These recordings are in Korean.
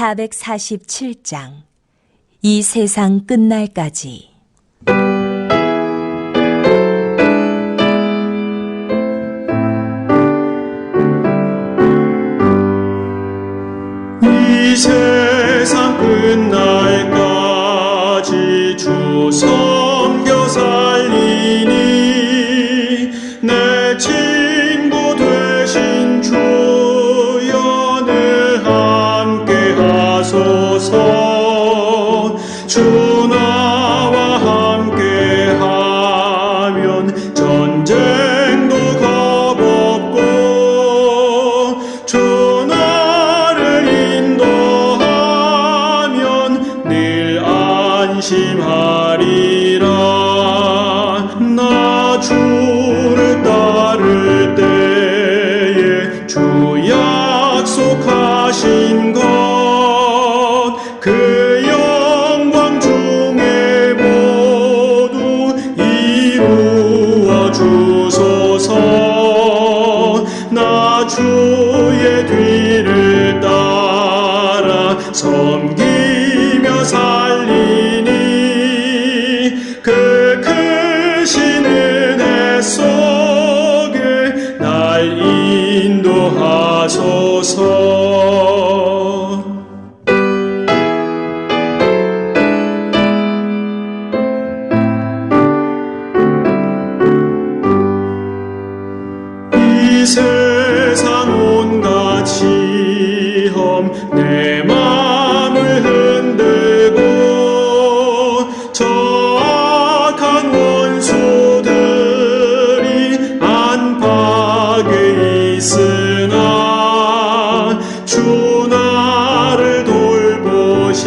447장 이 세상 끝날까지. 이 세상 끝날까지 주 섬겨 살리니 내 친구 되신 주여 늘 함께 하소서. 주 나와 함께 하면 전쟁도 겁없고 주 나를 인도하면 늘 안심하리라. 나 주를 따를 때에 주 약속하신 것 그 영광 중에 모두 이루어 주소서. 나 주의 뒤를 따라 섬기며 살리니 그 크신 은혜 속에 날 인도하소서. 이 세상 온갖 시험 내 맘을 흔들고 저 악한 원수들이 안팎에 있으나 주 나를 돌보시사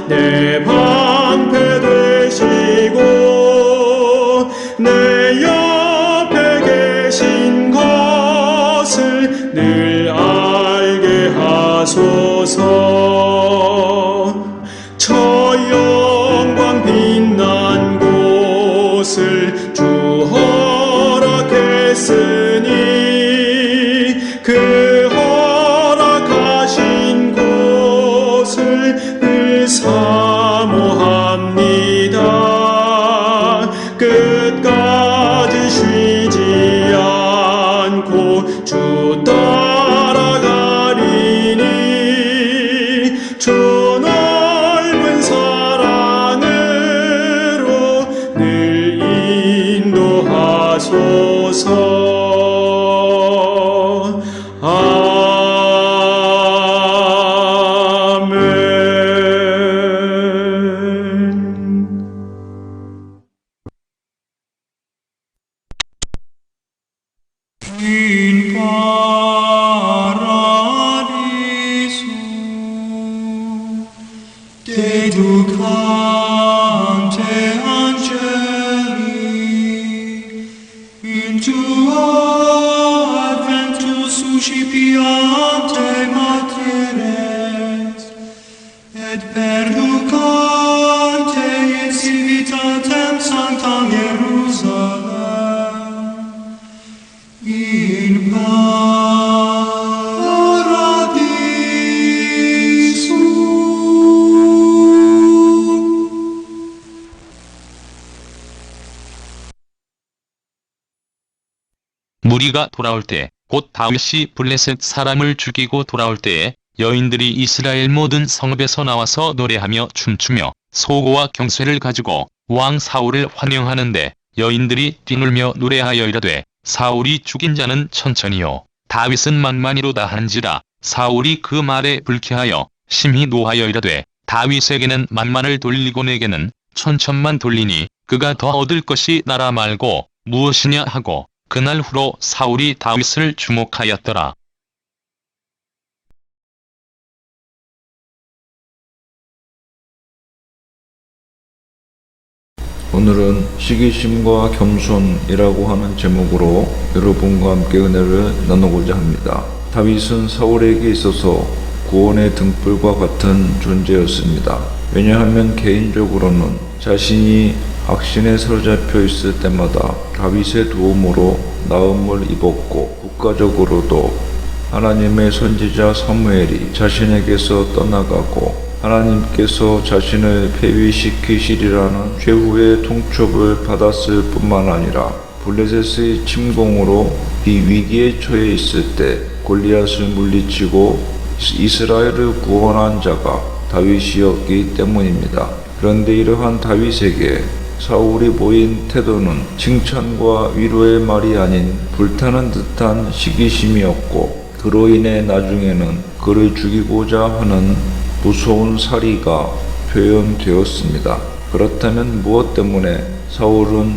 내 방패 되시고 내 옆에 계신 것을 늘 알게 하소서. 저 영광 빛난 곳을 주 허락했으니 그 허락하신 곳을 늘 사모합니다. 끝까지 쉬지 않고 주 따라가리니 주 넓은 사랑으로 늘 인도하소서. In paradiso dedicante angeli in tuo adventus suscipiante materes et perducante in civitatem sanctam Jerusalem in paradiso. 무리가 돌아올 때 곧 다윗이 블레셋 사람을 죽이고 돌아올 때에 여인들이 이스라엘 모든 성읍에서 나와서 노래하며 춤추며 소고와 경쇠를 가지고 왕 사울을 환영하는데 여인들이 뛰놀며 노래하여 이르되 사울이 죽인 자는 천천히요 다윗은 만만히로다 한지라. 사울이 그 말에 불쾌하여 심히 노하여 이르되 다윗에게는 만만을 돌리고 내게는 천천만 돌리니 그가 더 얻을 것이 나라 말고 무엇이냐 하고 그날 후로 사울이 다윗을 주목하였더라. 오늘은 시기심과 겸손이라고 하는 제목으로 여러분과 함께 은혜를 나누고자 합니다. 다윗은 사울에게 있어서 구원의 등불과 같은 존재였습니다. 왜냐하면 개인적으로는 자신이 악신에 사로잡혀 있을 때마다 다윗의 도움으로 나음을 입었고 국가적으로도 하나님의 선지자 사무엘이 자신에게서 떠나가고 하나님께서 자신을 폐위시키시리라는 최후의 통첩을 받았을 뿐만 아니라 블레셋의 침공으로 이 위기에 처해 있을 때 골리앗을 물리치고 이스라엘을 구원한 자가 다윗이었기 때문입니다. 그런데 이러한 다윗에게 사울이 보인 태도는 칭찬과 위로의 말이 아닌 불타는 듯한 시기심이었고, 그로 인해 나중에는 그를 죽이고자 하는 무서운 살이가 표현되었습니다. 그렇다면 무엇 때문에 사울은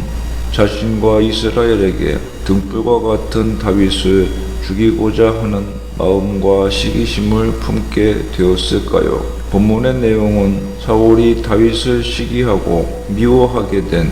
자신과 이스라엘에게 등불과 같은 다윗을 죽이고자 하는 마음과 시기심을 품게 되었을까요? 본문의 내용은 사울이 다윗을 시기하고 미워하게 된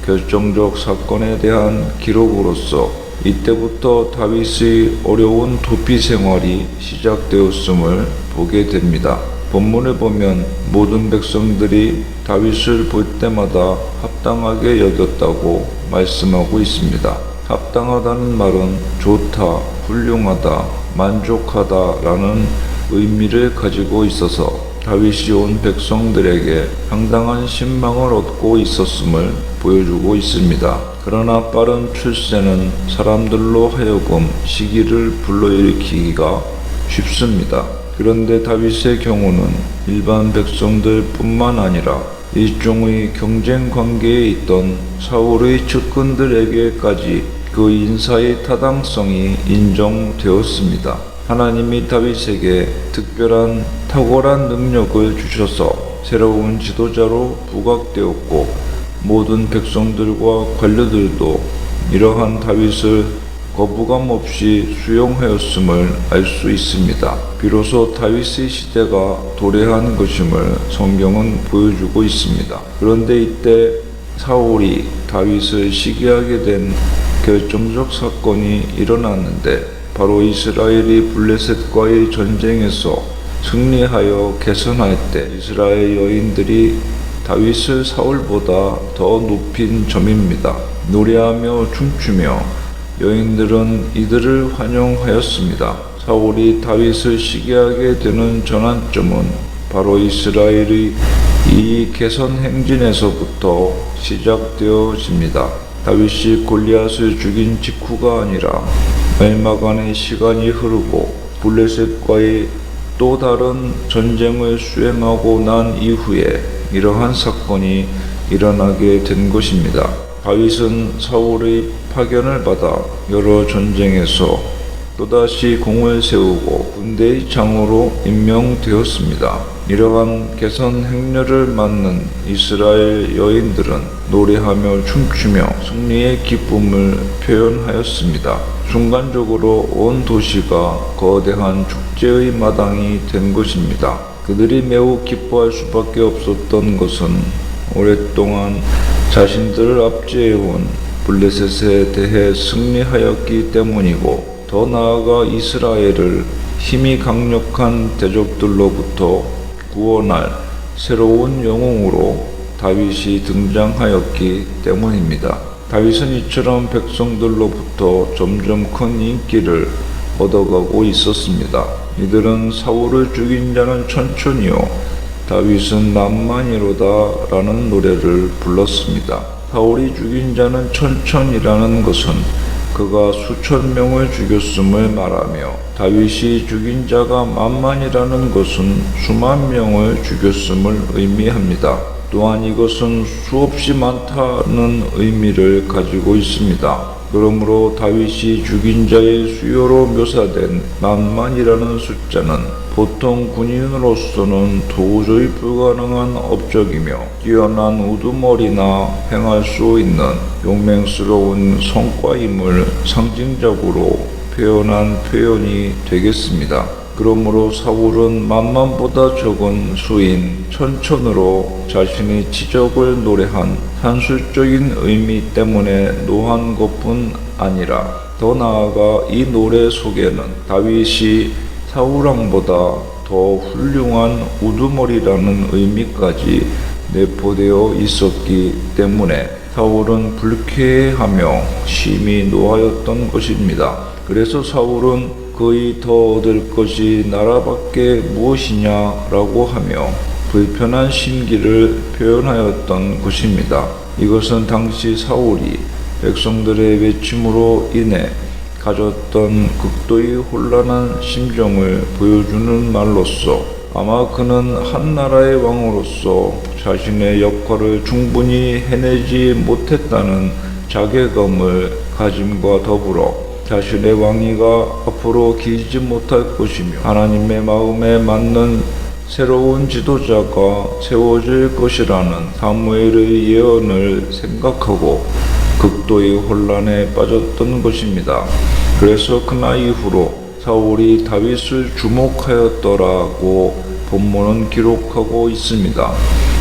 결정적 사건에 대한 기록으로서 이때부터 다윗의 어려운 도피 생활이 시작되었음을 보게 됩니다. 본문을 보면 모든 백성들이 다윗을 볼 때마다 합당하게 여겼다고 말씀하고 있습니다. 합당하다는 말은 좋다, 훌륭하다, 만족하다라는 의미를 가지고 있어서 다윗이 온 백성들에게 상당한 신망을 얻고 있었음을 보여주고 있습니다. 그러나 빠른 출세는 사람들로 하여금 시기를 불러일으키기가 쉽습니다. 그런데 다윗의 경우는 일반 백성들뿐만 아니라 일종의 경쟁 관계에 있던 사울의 측근들에게까지 그 인사의 타당성이 인정되었습니다. 하나님이 다윗에게 특별한 탁월한 능력을 주셔서 새로운 지도자로 부각되었고, 모든 백성들과 관료들도 이러한 다윗을 거부감 없이 수용하였음을 알 수 있습니다. 비로소 다윗의 시대가 도래한 것임을 성경은 보여주고 있습니다. 그런데 이때 사울이 다윗을 시기하게 된 결정적 사건이 일어났는데, 바로 이스라엘이 블레셋과의 전쟁에서 승리하여 개선할 때 이스라엘 여인들이 다윗을 사울보다 더 높인 점입니다. 노래하며 춤추며 여인들은 이들을 환영하였습니다. 사울이 다윗을 시기하게 되는 전환점은 바로 이스라엘의 이 개선 행진에서부터 시작되어집니다. 다윗이 골리앗을 죽인 직후가 아니라 얼마간의 시간이 흐르고 블레셋과의 또 다른 전쟁을 수행하고 난 이후에 이러한 사건이 일어나게 된 것입니다. 다윗은 사울의 파견을 받아 여러 전쟁에서 또다시 공을 세우고 군대의 장으로 임명되었습니다. 이러한 개선 행렬을 맡는 이스라엘 여인들은 노래하며 춤추며 승리의 기쁨을 표현하였습니다. 순간적으로 온 도시가 거대한 축제의 마당이 된 것입니다. 그들이 매우 기뻐할 수밖에 없었던 것은 오랫동안 자신들을 압제해온 블레셋에 대해 승리하였기 때문이고, 더 나아가 이스라엘을 힘이 강력한 대적들로부터 구원할 새로운 영웅으로 다윗이 등장하였기 때문입니다. 다윗은 이처럼 백성들로부터 점점 큰 인기를 얻어가고 있었습니다. 이들은 사울을 죽인 자는 천천히요, 다윗은 만만이로다 라는 노래를 불렀습니다. 사울이 죽인 자는 천천이라는 것은 그가 수천 명을 죽였음을 말하며, 다윗이 죽인 자가 만만이라는 것은 수만 명을 죽였음을 의미합니다. 또한 이것은 수없이 많다는 의미를 가지고 있습니다. 그러므로 다윗이 죽인 자의 수요로 묘사된 만만이라는 숫자는 보통 군인으로서는 도저히 불가능한 업적이며 뛰어난 우두머리나 행할 수 있는 용맹스러운 성과임을 상징적으로 표현한 표현이 되겠습니다. 그러므로 사울은 만만보다 적은 수인 천천으로 자신의 지적을 노래한 산술적인 의미 때문에 노한 것뿐 아니라, 더 나아가 이 노래 속에는 다윗이 사울왕보다 더 훌륭한 우두머리라는 의미까지 내포되어 있었기 때문에 사울은 불쾌해하며 심히 노하였던 것입니다. 그래서 사울은 그의 더 얻을 것이 나라밖에 무엇이냐라고 하며 불편한 심기를 표현하였던 것입니다. 이것은 당시 사울이 백성들의 외침으로 인해 가졌던 극도의 혼란한 심정을 보여주는 말로써 아마 그는 한 나라의 왕으로서 자신의 역할을 충분히 해내지 못했다는 자괴감을 가짐과 더불어 자신의 왕위가 앞으로 길지 못할 것이며 하나님의 마음에 맞는 새로운 지도자가 세워질 것이라는 사무엘의 예언을 생각하고 극도의 혼란에 빠졌던 것입니다. 그래서 그날 이후로 사울이 다윗을 주목하였더라고 본문은 기록하고 있습니다.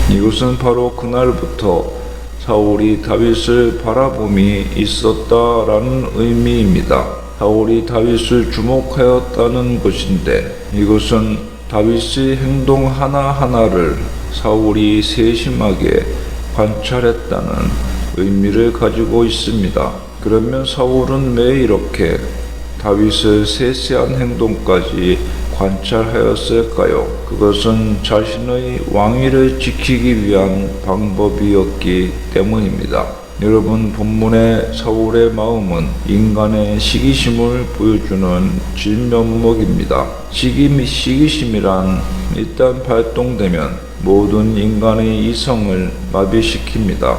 이것은 바로 그날부터 사울이 다윗을 바라봄이 있었다라는 의미입니다. 사울이 다윗을 주목하였다는 것인데 이것은 다윗의 행동 하나하나를 사울이 세심하게 관찰했다는 의미를 가지고 있습니다. 그러면 사울은 왜 이렇게 다윗의 세세한 행동까지 관찰하였을까요? 그것은 자신의 왕위를 지키기 위한 방법이었기 때문입니다. 여러분, 본문의 사울의 마음은 인간의 시기심을 보여주는 진면목입니다. 시기심이란 일단 발동되면 모든 인간의 이성을 마비시킵니다.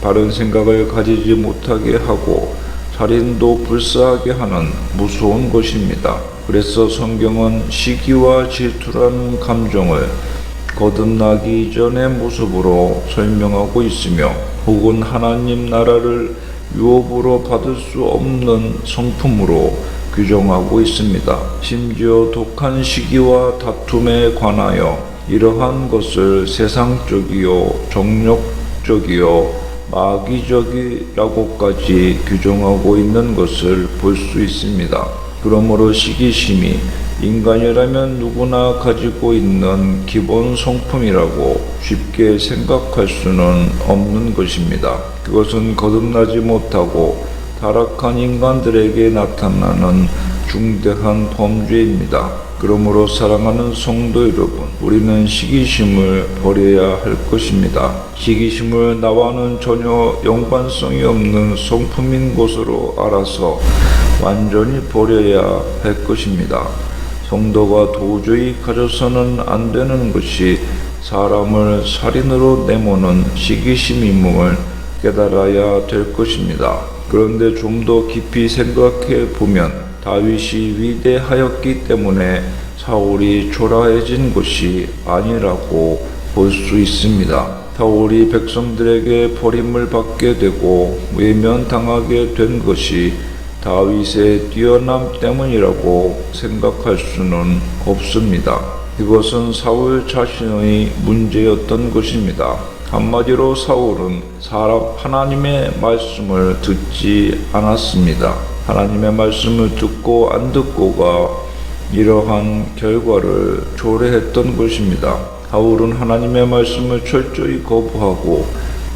바른 생각을 가지지 못하게 하고 살인도 불사하게 하는 무서운 것입니다. 그래서 성경은 시기와 질투라는 감정을 거듭나기 이전의 모습으로 설명하고 있으며 혹은 하나님 나라를 유업으로 받을 수 없는 성품으로 규정하고 있습니다. 심지어 독한 시기와 다툼에 관하여 이러한 것을 세상적이요 정욕적이요 마귀적이라고까지 규정하고 있는 것을 볼 수 있습니다. 그러므로 시기심이 인간이라면 누구나 가지고 있는 기본 성품이라고 쉽게 생각할 수는 없는 것입니다. 그것은 거듭나지 못하고 타락한 인간들에게 나타나는 중대한 범죄입니다. 그러므로 사랑하는 성도 여러분, 우리는 시기심을 버려야 할 것입니다. 시기심을 나와는 전혀 연관성이 없는 성품인 것으로 알아서 완전히 버려야 할 것입니다. 성도가 도저히 가져서는 안 되는 것이 사람을 살인으로 내모는 시기심임을 깨달아야 될 것입니다. 그런데 좀 더 깊이 생각해 보면 다윗이 위대하였기 때문에 사울이 초라해진 것이 아니라고 볼 수 있습니다. 사울이 백성들에게 버림을 받게 되고 외면당하게 된 것이 다윗의 뛰어남 때문이라고 생각할 수는 없습니다. 이것은 사울 자신의 문제였던 것입니다. 한마디로 사울은 하나님의 말씀을 듣지 않았습니다. 하나님의 말씀을 듣고 안 듣고가 이러한 결과를 초래했던 것입니다. 사울은 하나님의 말씀을 철저히 거부하고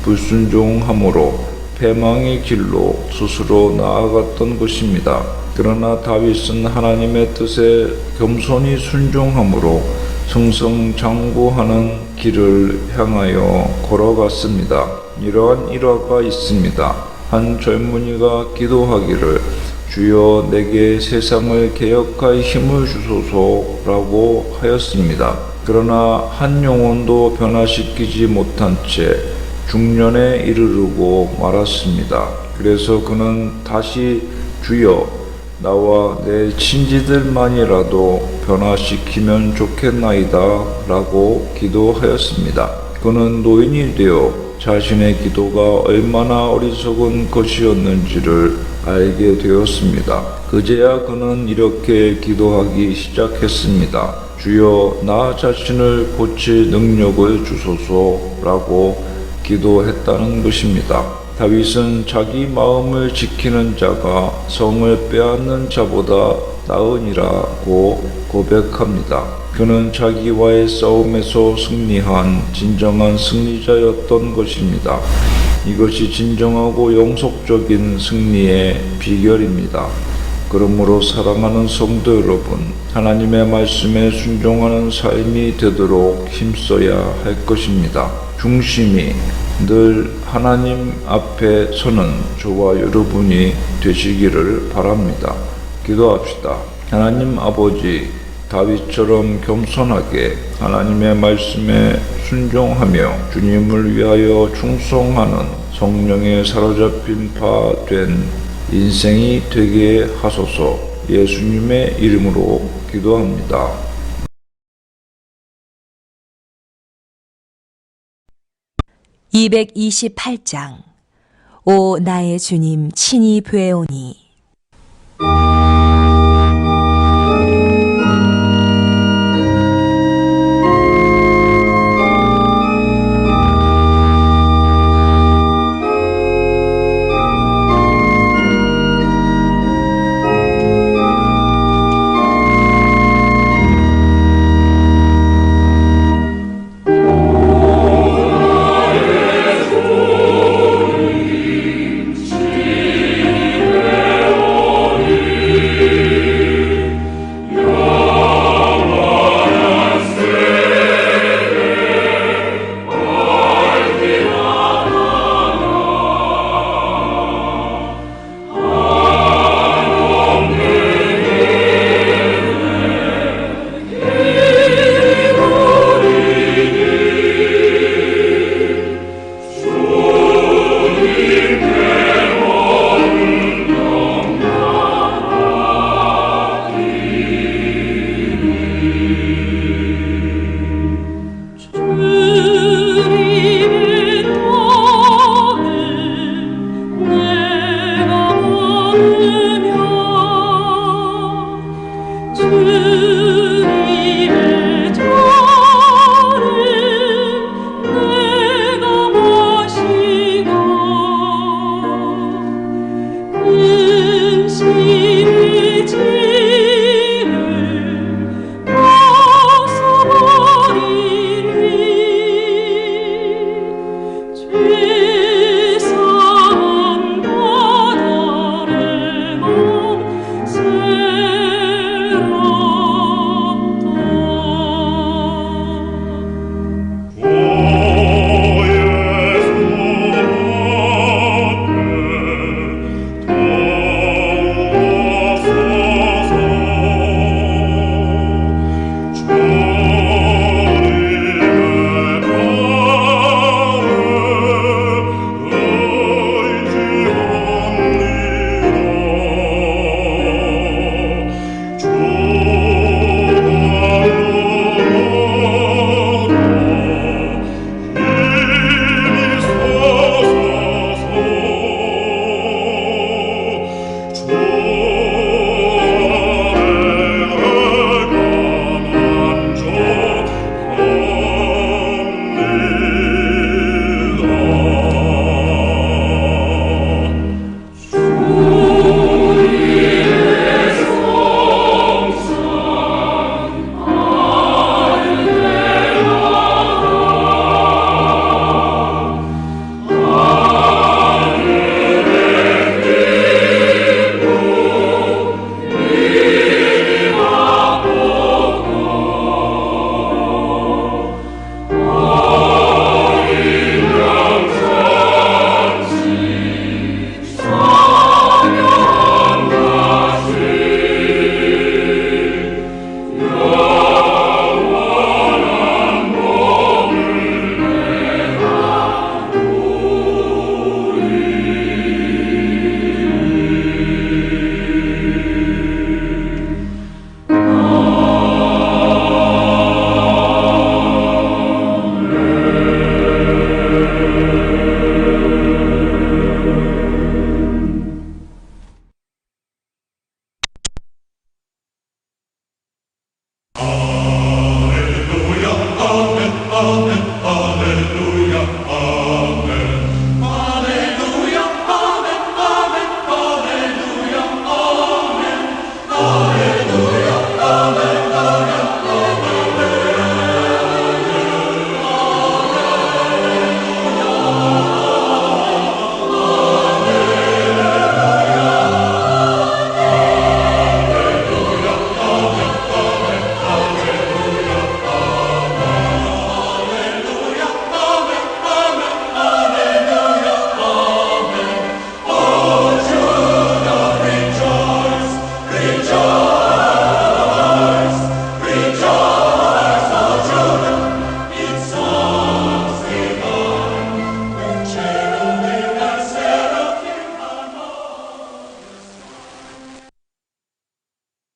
불순종함으로 패망의 길로 스스로 나아갔던 것입니다. 그러나 다윗은 하나님의 뜻에 겸손히 순종함으로 승승장구하는 길을 향하여 걸어갔습니다. 이러한 일화가 있습니다. 한 젊은이가 기도하기를 주여 내게 세상을 개혁할 힘을 주소서라고 하였습니다. 그러나 한 영혼도 변화시키지 못한 채 중년에 이르르고 말았습니다. 그래서 그는 다시 주여 나와 내 친지들만이라도 변화시키면 좋겠나이다 라고 기도하였습니다. 그는 노인이 되어 자신의 기도가 얼마나 어리석은 것이었는지를 알게 되었습니다. 그제야 그는 이렇게 기도하기 시작했습니다. 주여 나 자신을 고칠 능력을 주소서라고 기도했다는 것입니다. 다윗은 자기 마음을 지키는 자가 성을 빼앗는 자보다 나으니라고 고백합니다. 그는 자기와의 싸움에서 승리한 진정한 승리자였던 것입니다. 이것이 진정하고 영속적인 승리의 비결입니다. 그러므로 사랑하는 성도 여러분, 하나님의 말씀에 순종하는 삶이 되도록 힘써야 할 것입니다. 중심이 늘 하나님 앞에 서는 저와 여러분이 되시기를 바랍니다. 기도합시다. 하나님 아버지, 다윗처럼 겸손하게 하나님의 말씀에 순종하며 주님을 위하여 충성하는 성령에 사로잡힌 바 된 인생이 되게 하소서. 예수님의 이름으로 기도합니다. 228장. 오 나의 주님 친히 배우니